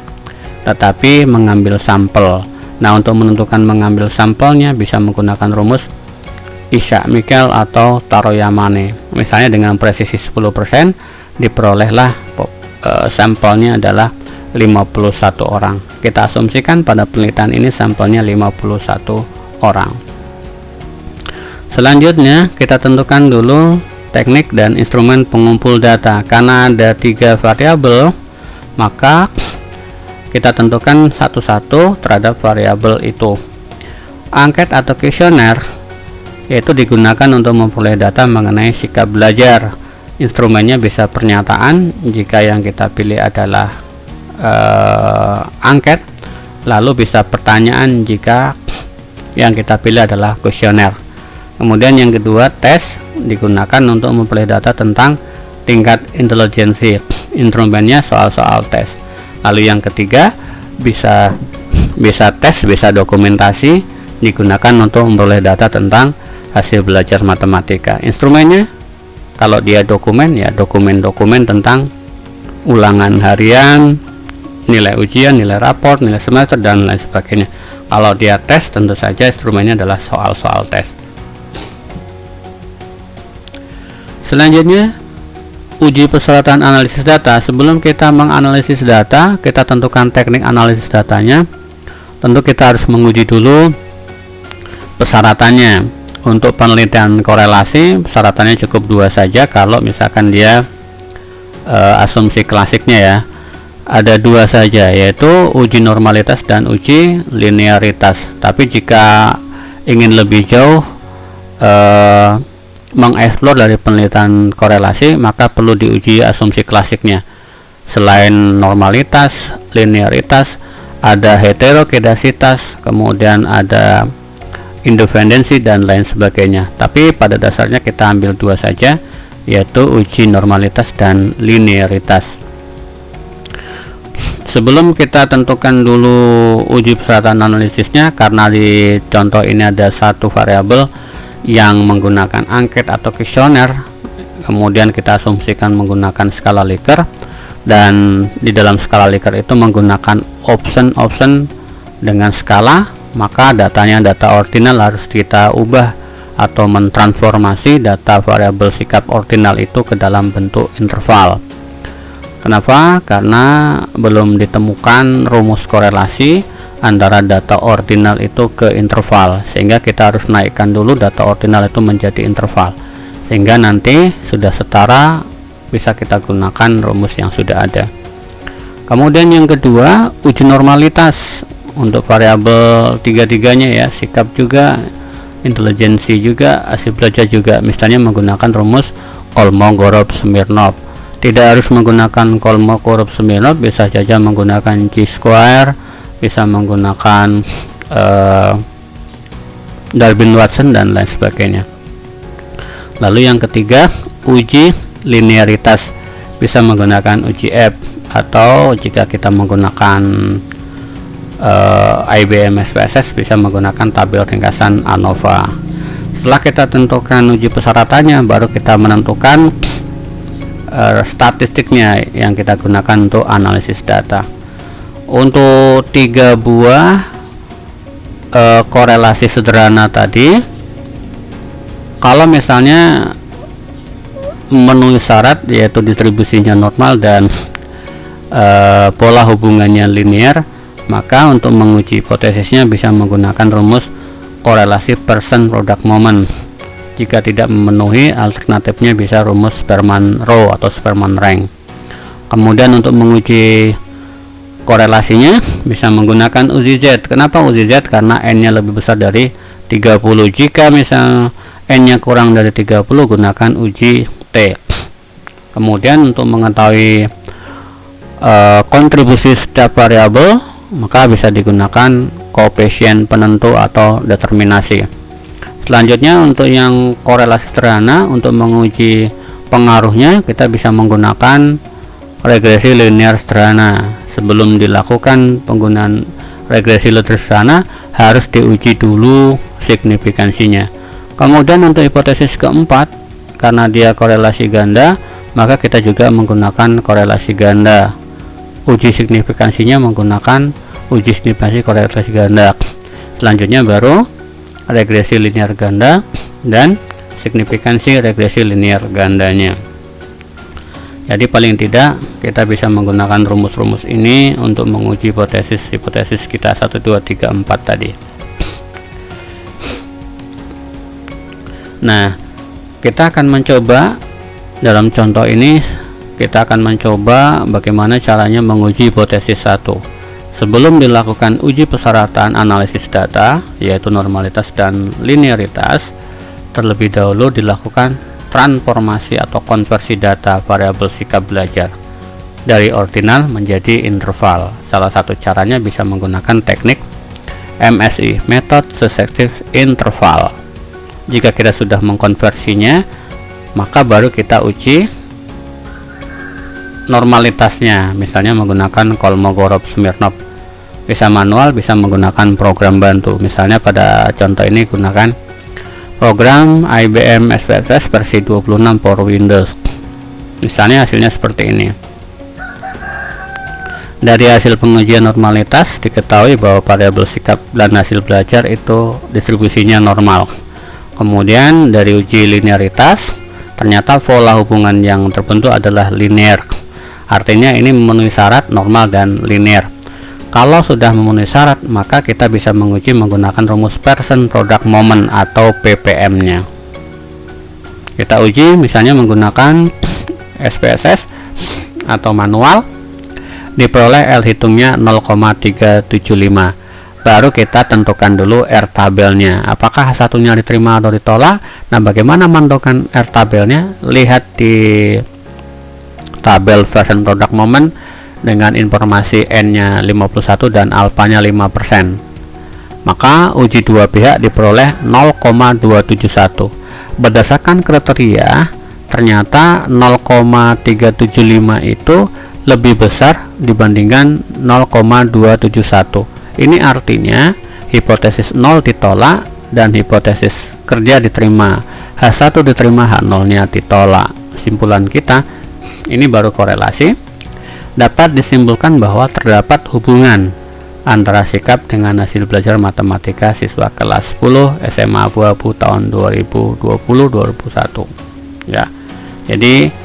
S1: tetapi mengambil sampel. Nah, untuk menentukan mengambil sampelnya bisa menggunakan rumus Ishak-Mikkel atau Taro-Yamane. Misalnya dengan presisi 10% diperolehlah sampelnya adalah 51 orang. Kita asumsikan pada penelitian ini sampelnya 51 orang. Selanjutnya kita tentukan dulu teknik dan instrumen pengumpul data. Karena ada 3 variabel, maka kita tentukan satu-satu terhadap variabel itu. Angket atau kuesioner yaitu digunakan untuk memperoleh data mengenai sikap belajar. Instrumennya bisa pernyataan jika yang kita pilih adalah angket, lalu bisa pertanyaan jika yang kita pilih adalah kuesioner. Kemudian yang kedua, tes, digunakan untuk memperoleh data tentang tingkat intelijensi. Instrumennya soal-soal tes. Lalu yang ketiga, bisa tes, bisa dokumentasi, digunakan untuk memperoleh data tentang hasil belajar matematika. Instrumennya kalau dia dokumen, ya dokumen-dokumen tentang ulangan harian, nilai ujian, nilai rapor, nilai semester, dan lain sebagainya. Kalau dia tes, tentu saja instrumennya adalah soal-soal tes. Selanjutnya, uji persyaratan analisis data. Sebelum kita menganalisis data, kita tentukan teknik analisis datanya. Tentu kita harus menguji dulu persyaratannya. Untuk penelitian korelasi, persyaratannya cukup 2 saja. Kalau misalkan dia asumsi klasiknya ya, ada 2 saja, yaitu uji normalitas dan uji linearitas. Tapi jika ingin lebih jauh mengeksplor dari penelitian korelasi, maka perlu diuji asumsi klasiknya. Selain normalitas, linearitas, ada heterokedasitas, kemudian ada independensi dan lain sebagainya. Tapi pada dasarnya kita ambil 2 saja, yaitu uji normalitas dan linearitas. Sebelum kita tentukan dulu uji persyaratan analisisnya, karena di contoh ini ada 1 variabel yang menggunakan angket atau kuesioner, kemudian kita asumsikan menggunakan skala Likert, dan di dalam skala Likert itu menggunakan option dengan skala, maka datanya data ordinal harus kita ubah atau mentransformasi data variabel sikap ordinal itu ke dalam bentuk interval. Kenapa? Karena belum ditemukan rumus korelasi antara data ordinal itu ke interval, sehingga kita harus naikkan dulu data ordinal itu menjadi interval, sehingga nanti sudah setara bisa kita gunakan rumus yang sudah ada. Kemudian yang kedua, uji normalitas untuk variabel tiga-tiganya ya, sikap juga, intelijensi juga, hasil belajar juga, misalnya menggunakan rumus Kolmogorov-Smirnov. Tidak harus menggunakan Kolmogorov-Smirnov, bisa saja menggunakan chi-square, bisa menggunakan Darwin-Watson dan lain sebagainya. Lalu yang ketiga, uji linearitas, bisa menggunakan uji F, atau jika kita menggunakan IBM SPSS bisa menggunakan tabel ringkasan ANOVA. Setelah kita tentukan uji persyaratannya, baru kita menentukan statistiknya yang kita gunakan untuk analisis data. Untuk 3 buah korelasi sederhana tadi, kalau misalnya memenuhi syarat yaitu distribusinya normal dan pola hubungannya linear, maka untuk menguji hipotesisnya bisa menggunakan rumus korelasi person product moment. Jika tidak memenuhi, alternatifnya bisa rumus Sperman-Rowe atau Sperman-Rank. Kemudian untuk menguji korelasinya bisa menggunakan uji Z. Kenapa uji Z? Karena n-nya lebih besar dari 30. Jika misal n-nya kurang dari 30, gunakan uji T. Kemudian untuk mengetahui kontribusi setiap variabel, maka bisa digunakan koefisien penentu atau determinasi. Selanjutnya untuk yang korelasi sederhana, untuk menguji pengaruhnya kita bisa menggunakan regresi linear sederhana. Sebelum dilakukan penggunaan regresi linear sederhana harus diuji dulu signifikansinya. Kemudian untuk hipotesis keempat, karena dia korelasi ganda, maka kita juga menggunakan korelasi ganda. Uji signifikansinya menggunakan uji signifikansi korelasi ganda. Selanjutnya baru regresi linear ganda dan signifikansi regresi linear gandanya. Jadi paling tidak kita bisa menggunakan rumus-rumus ini untuk menguji hipotesis kita 1, 2, 3, 4 tadi. Nah, kita akan mencoba dalam contoh ini, kita akan mencoba bagaimana caranya menguji hipotesis 1. Sebelum dilakukan uji persyaratan analisis data, yaitu normalitas dan linearitas, terlebih dahulu dilakukan transformasi atau konversi data variabel sikap belajar dari ordinal menjadi interval. Salah satu caranya bisa menggunakan teknik MSI, Method Successive Interval. Jika kita sudah mengkonversinya, maka baru kita uji normalitasnya, misalnya menggunakan Kolmogorov-Smirnov. Bisa manual, bisa menggunakan program bantu. Misalnya pada contoh ini gunakan program IBM SPSS versi 26 for Windows. Misalnya hasilnya seperti ini. Dari hasil pengujian normalitas diketahui bahwa variabel sikap dan hasil belajar itu distribusinya normal. Kemudian dari uji linearitas, ternyata pola hubungan yang terbentuk adalah linear. Artinya ini memenuhi syarat normal dan linear. Kalau sudah memenuhi syarat, maka kita bisa menguji menggunakan rumus person product moment atau PPM-nya. Kita uji misalnya menggunakan SPSS atau manual, diperoleh L hitungnya 0,375. Baru kita tentukan dulu R tabelnya, apakah satunya diterima atau ditolak. Nah, bagaimana menentukan R tabelnya? Lihat di tabel person product moment dengan informasi n-nya 51 dan alfanya 5%. Maka uji dua pihak diperoleh 0,271. Berdasarkan kriteria, ternyata 0,375 itu lebih besar dibandingkan 0,271. Ini artinya hipotesis 0 ditolak dan hipotesis kerja diterima. H1 diterima, H0-nya ditolak. Kesimpulan kita, ini baru korelasi. Dapat disimpulkan bahwa terdapat hubungan antara sikap dengan hasil belajar matematika siswa kelas 10 SMA Abu-Abu tahun 2020-2021 ya. Jadi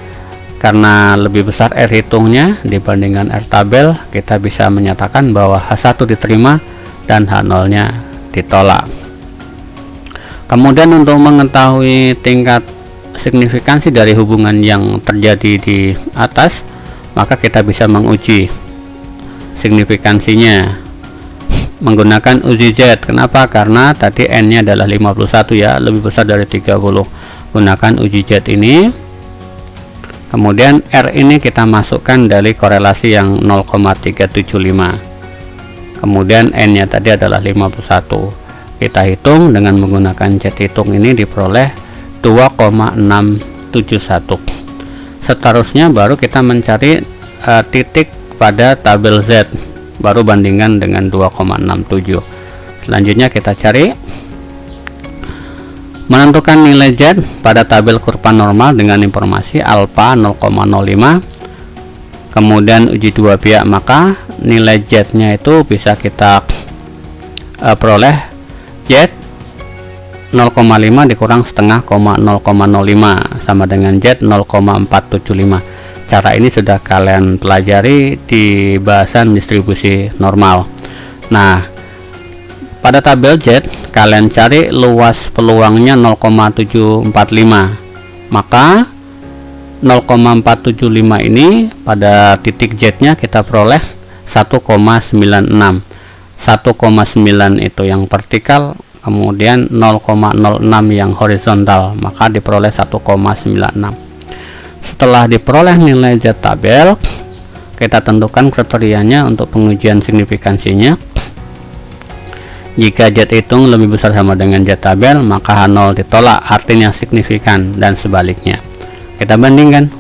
S1: karena lebih besar R hitungnya dibandingkan R tabel, kita bisa menyatakan bahwa H1 diterima dan H0 nya ditolak. Kemudian untuk mengetahui tingkat signifikansi dari hubungan yang terjadi di atas, maka kita bisa menguji signifikansinya menggunakan uji Z. Kenapa? Karena tadi N nya adalah 51 ya, lebih besar dari 30. Gunakan uji Z ini, kemudian R ini kita masukkan dari korelasi yang 0,375, kemudian N nya tadi adalah 51. Kita hitung dengan menggunakan Z hitung ini diperoleh 2,671. Seterusnya baru kita mencari titik pada tabel Z, baru bandingkan dengan 2,67. Selanjutnya kita cari menentukan nilai Z pada tabel kurva normal dengan informasi alfa 0,05, kemudian uji dua pihak, maka nilai Z nya itu bisa kita peroleh Z 0,5 dikurang setengah, 0,05 sama dengan Z 0,475. Cara ini sudah kalian pelajari di bahasan distribusi normal. Nah, pada tabel Z kalian cari luas peluangnya 0,745, maka 0,475 ini pada titik Z nya kita peroleh 1,96. 1,9 itu yang vertikal, kemudian 0,06 yang horizontal, maka diperoleh 1,96. Setelah diperoleh nilai Z tabel, kita tentukan kriterianya untuk pengujian signifikansinya. Jika Z hitung lebih besar sama dengan Z tabel, maka H0 ditolak, artinya signifikan, dan sebaliknya. Kita bandingkan.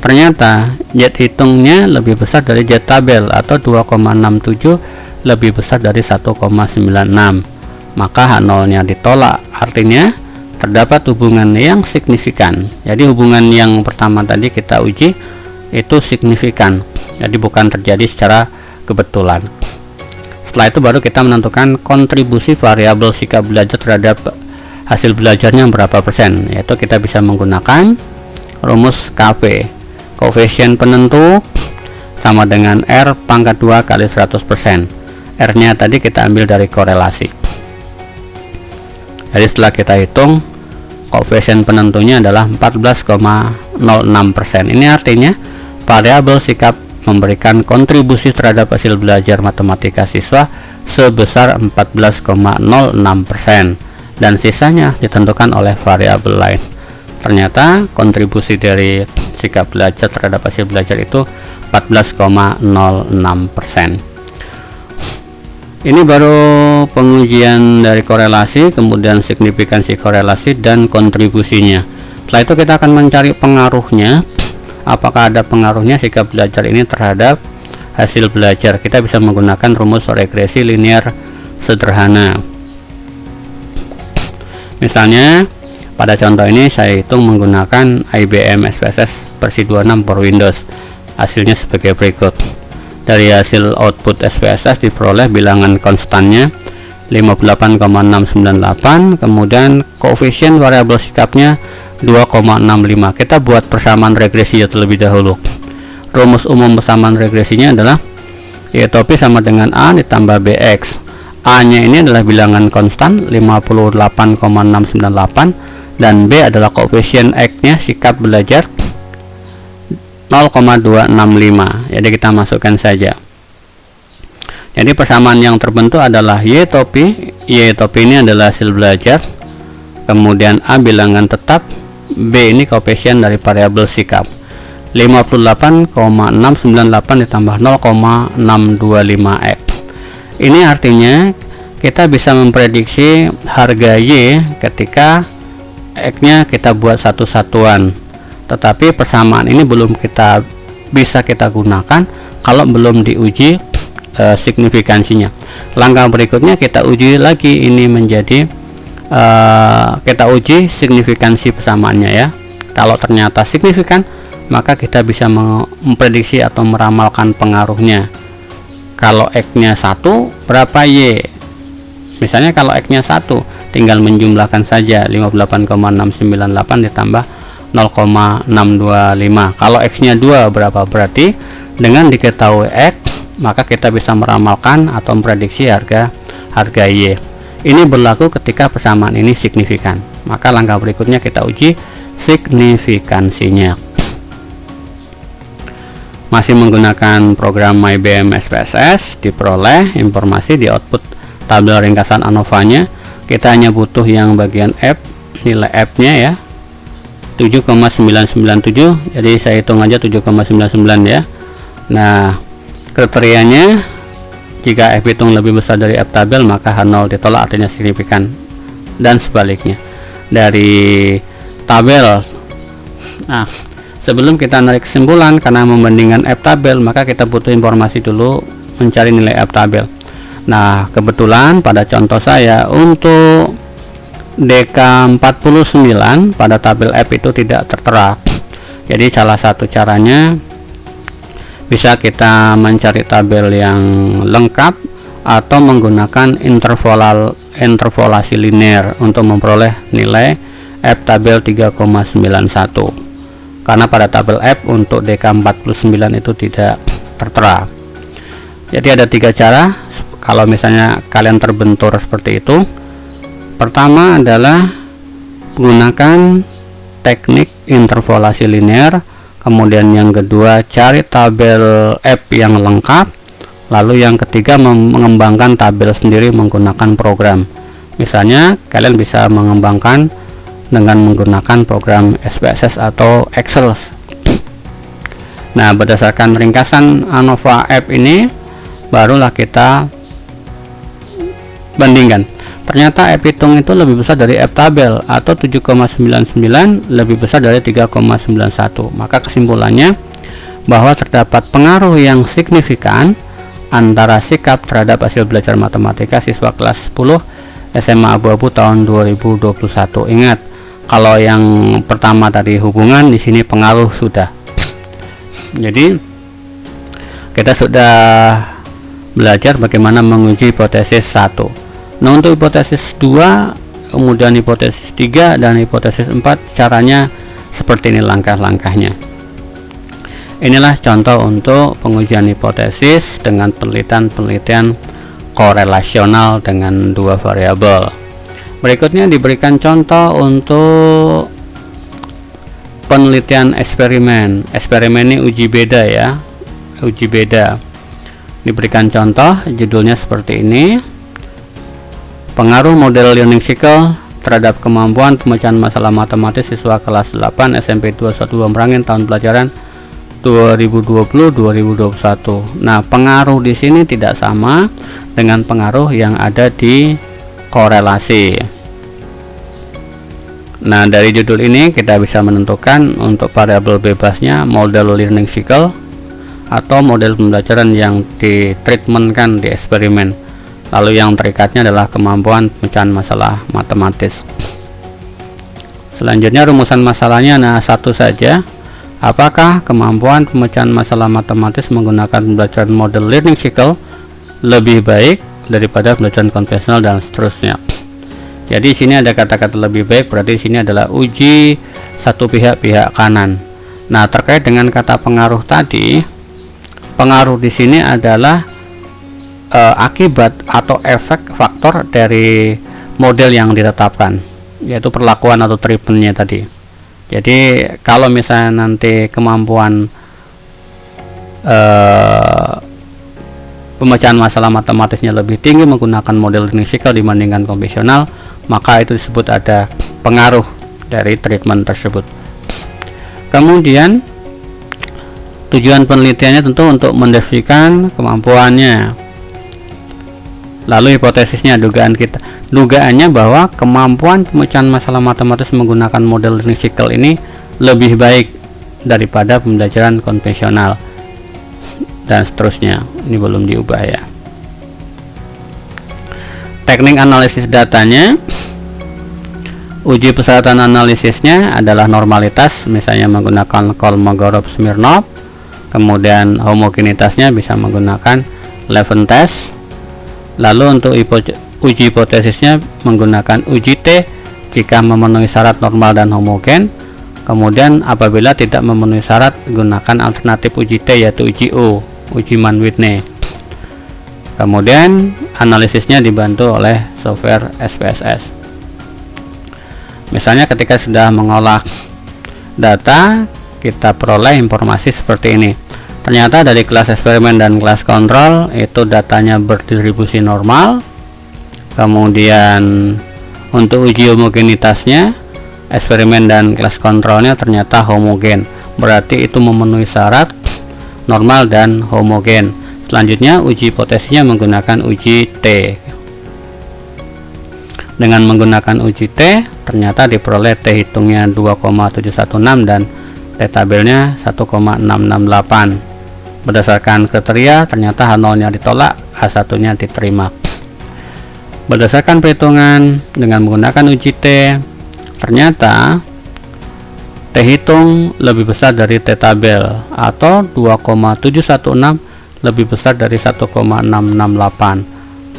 S1: Ternyata Z hitungnya lebih besar dari Z tabel atau 2,67 lebih besar dari 1,96, maka H0 nya ditolak, artinya terdapat hubungan yang signifikan. Jadi hubungan yang pertama tadi kita uji itu signifikan, jadi bukan terjadi secara kebetulan. Setelah itu baru kita menentukan kontribusi variabel sikap belajar terhadap hasil belajarnya berapa persen, yaitu kita bisa menggunakan rumus KP, koefisien penentu sama dengan R pangkat 2 kali 100%. R nya tadi kita ambil dari korelasi. Jadi setelah kita hitung, koefisien penentunya adalah 14,06%. Ini artinya variabel sikap memberikan kontribusi terhadap hasil belajar matematika siswa sebesar 14,06%, dan sisanya ditentukan oleh variabel lain. Ternyata kontribusi dari sikap belajar terhadap hasil belajar itu 14,06%. Ini baru pengujian dari korelasi, kemudian signifikansi korelasi dan kontribusinya. Setelah itu kita akan mencari pengaruhnya. Apakah ada pengaruhnya sikap belajar ini terhadap hasil belajar? Kita bisa menggunakan rumus regresi linear sederhana. Misalnya pada contoh ini saya hitung menggunakan IBM SPSS versi 26 per Windows. Hasilnya sebagai berikut. Dari hasil output SPSS diperoleh bilangan konstannya 58,698, kemudian koefisien variabel sikapnya 2,65. Kita buat persamaan regresi terlebih dahulu. Rumus umum persamaan regresinya adalah Y topi sama dengan A ditambah BX. A nya ini adalah bilangan konstan 58,698 dan B adalah koefisien X nya sikap belajar 0,265. Jadi kita masukkan saja. Jadi persamaan yang terbentuk adalah Y topi. Y topi ini adalah hasil belajar, kemudian A bilangan tetap, B ini koefisien dari variabel sikap. 58,698 ditambah 0,625 X. Ini artinya kita bisa memprediksi harga Y ketika X nya kita buat satu satuan. Tetapi persamaan ini belum bisa kita gunakan kalau belum diuji signifikansinya. Langkah berikutnya kita uji lagi ini menjadi kita uji signifikansi persamaannya ya. Kalau ternyata signifikan, maka kita bisa memprediksi atau meramalkan pengaruhnya. kalau X-nya 1 berapa Y. Misalnya kalau X-nya 1, tinggal menjumlahkan saja 58,698 ditambah 0,625. Kalau X-nya 2 berapa? Berarti dengan diketahui X, maka kita bisa meramalkan atau memprediksi harga Y. Ini berlaku ketika persamaan ini signifikan. Maka langkah berikutnya kita uji signifikansinya. Masih menggunakan program MyBM SPSS, diperoleh informasi di output tabel ringkasan ANOVA-nya. Kita hanya butuh yang bagian F, nilai F-nya ya 7,997. Jadi saya hitung aja 7,99 ya. Nah, kriterianya jika F hitung lebih besar dari F tabel, maka H0 ditolak, artinya signifikan, dan sebaliknya dari tabel. Nah, sebelum kita narik kesimpulan karena membandingkan F tabel, maka kita butuh informasi dulu mencari nilai F tabel. Nah, kebetulan pada contoh saya untuk DK49 pada tabel F itu tidak tertera. Jadi salah satu caranya bisa kita mencari tabel yang lengkap atau menggunakan interpolasi linear untuk memperoleh nilai F tabel 3,91. Karena pada tabel F untuk DK49 itu tidak tertera. Jadi ada 3 cara kalau misalnya kalian terbentur seperti itu. Pertama adalah menggunakan teknik interpolasi linear, kemudian yang kedua cari tabel F yang lengkap, lalu yang ketiga mengembangkan tabel sendiri menggunakan program. Misalnya kalian bisa mengembangkan dengan menggunakan program SPSS atau Excel. Nah, berdasarkan ringkasan ANOVA F ini barulah kita bandingkan. Ternyata F hitung itu lebih besar dari F tabel atau 7,99 lebih besar dari 3,91. Maka kesimpulannya bahwa terdapat pengaruh yang signifikan antara sikap terhadap hasil belajar matematika siswa kelas 10 SMA Abu-Abu tahun 2021. Ingat, kalau yang pertama tadi hubungan, di sini pengaruh sudah. Jadi kita sudah belajar bagaimana menguji hipotesis 1. Nah, untuk hipotesis 2, kemudian hipotesis 3 dan hipotesis 4 caranya seperti ini langkah-langkahnya. Inilah contoh untuk pengujian hipotesis dengan penelitian korelasional dengan 2 variabel. Berikutnya diberikan contoh untuk penelitian eksperimen. Eksperimen ini uji beda ya, uji beda. Diberikan contoh, judulnya seperti ini. Pengaruh model learning cycle terhadap kemampuan pemecahan masalah matematis siswa kelas 8 SMP 21 Merangin tahun pelajaran 2020-2021. Nah, pengaruh di sini tidak sama dengan pengaruh yang ada di korelasi. Nah, dari judul ini kita bisa menentukan untuk variabel bebasnya model learning cycle atau model pembelajaran yang ditreatmentkan di eksperimen. Lalu yang terikatnya adalah kemampuan pemecahan masalah matematis. Selanjutnya rumusan masalahnya, nah satu saja. Apakah kemampuan pemecahan masalah matematis menggunakan pembelajaran model learning cycle lebih baik daripada pembelajaran konvensional dan seterusnya. Jadi sini ada kata-kata lebih baik, berarti sini adalah uji satu pihak kanan. Nah, terkait dengan kata pengaruh tadi, pengaruh di sini adalah akibat atau efek faktor dari model yang ditetapkan, yaitu perlakuan atau treatmentnya tadi. Jadi kalau misalnya nanti kemampuan pemecahan masalah matematisnya lebih tinggi menggunakan model learning cycle dibandingkan konvensional, maka itu disebut ada pengaruh dari treatment tersebut. Kemudian tujuan penelitiannya tentu untuk mendefinisikan kemampuannya. Lalu hipotesisnya, dugaannya bahwa kemampuan pemecahan masalah matematis menggunakan model learning cycle ini lebih baik daripada pembelajaran konvensional dan seterusnya. Ini belum diubah ya. Teknik analisis datanya, uji persyaratan analisisnya adalah normalitas, misalnya menggunakan Kolmogorov-Smirnov. Kemudian homogenitasnya bisa menggunakan test. Lalu untuk uji hipotesisnya menggunakan uji T jika memenuhi syarat normal dan homogen. Kemudian apabila tidak memenuhi syarat, gunakan alternatif uji T yaitu uji O, uji Mann-Whitney. Kemudian analisisnya dibantu oleh software SPSS. Misalnya ketika sudah mengolah data, kita peroleh informasi seperti ini. Ternyata dari kelas eksperimen dan kelas kontrol itu datanya berdistribusi normal. Kemudian untuk uji homogenitasnya, eksperimen dan kelas kontrolnya ternyata homogen, berarti itu memenuhi syarat normal dan homogen. Selanjutnya uji hipotesisnya menggunakan uji T. Dengan menggunakan uji T, ternyata diperoleh T hitungnya 2,716 dan T tabelnya 1,668. Berdasarkan kriteria, ternyata H0 nya ditolak, H1 nya diterima. Berdasarkan perhitungan dengan menggunakan uji T, ternyata T hitung lebih besar dari T tabel atau 2,716 lebih besar dari 1,668.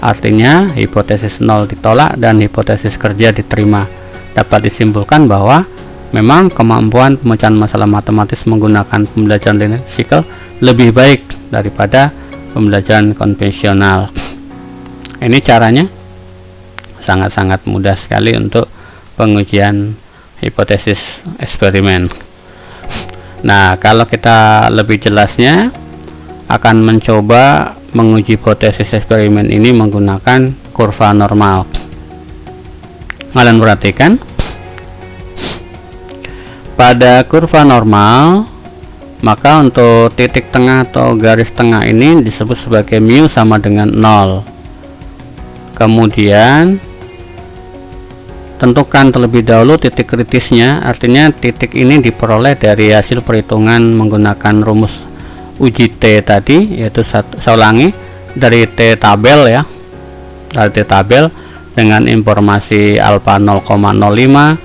S1: Artinya hipotesis 0 ditolak dan hipotesis kerja diterima. Dapat disimpulkan bahwa memang kemampuan pemecahan masalah matematis menggunakan pembelajaran linear cycle lebih baik daripada pembelajaran konvensional. Ini caranya sangat-sangat mudah sekali untuk pengujian hipotesis eksperimen. Nah, kalau kita lebih jelasnya akan mencoba menguji hipotesis eksperimen ini menggunakan kurva normal. Kalian perhatikan pada kurva normal, maka untuk titik tengah atau garis tengah ini disebut sebagai mu sama dengan 0. Kemudian tentukan terlebih dahulu titik kritisnya, artinya titik ini diperoleh dari hasil perhitungan menggunakan rumus uji T tadi, yaitu saya ulangi dari T tabel ya, dari T tabel dengan informasi alfa 0,05,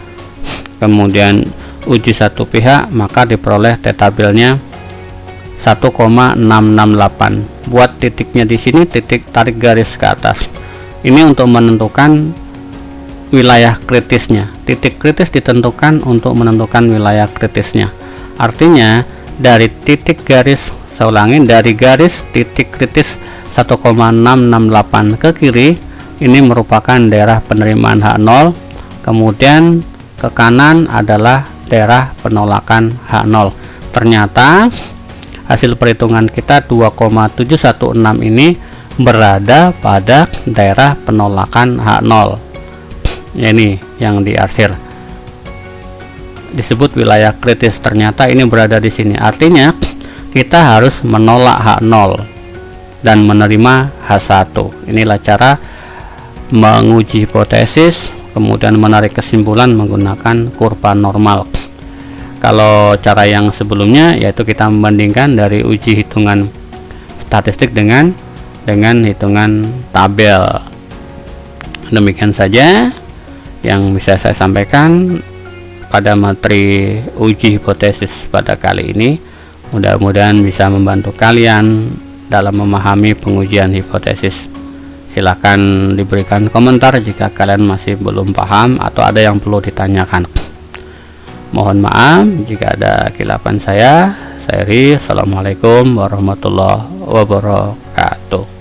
S1: kemudian uji satu pihak, maka diperoleh T tabelnya 1,668. Buat titiknya di sini, titik tarik garis ke atas. Ini untuk menentukan wilayah kritisnya. Titik kritis ditentukan untuk menentukan wilayah kritisnya. Artinya dari titik garis, saya ulangi, dari garis titik kritis 1,668 ke kiri, ini merupakan daerah penerimaan H0, kemudian ke kanan adalah daerah penolakan H0. Ternyata hasil perhitungan kita 2,716 ini berada pada daerah penolakan H0. Ini yang diarsir disebut wilayah kritis. Ternyata ini berada di sini. Artinya kita harus menolak H0 dan menerima H1. Inilah cara menguji hipotesis, kemudian menarik kesimpulan menggunakan kurva normal. Kalau cara yang sebelumnya, yaitu kita membandingkan dari uji hitungan statistik dengan hitungan tabel. Demikian saja yang bisa saya sampaikan pada materi uji hipotesis pada kali ini. Mudah-mudahan bisa membantu kalian dalam memahami pengujian hipotesis. Silakan diberikan komentar jika kalian masih belum paham atau ada yang perlu ditanyakan. Mohon maaf jika ada kehilapan saya. Assalamualaikum warahmatullahi wabarakatuh.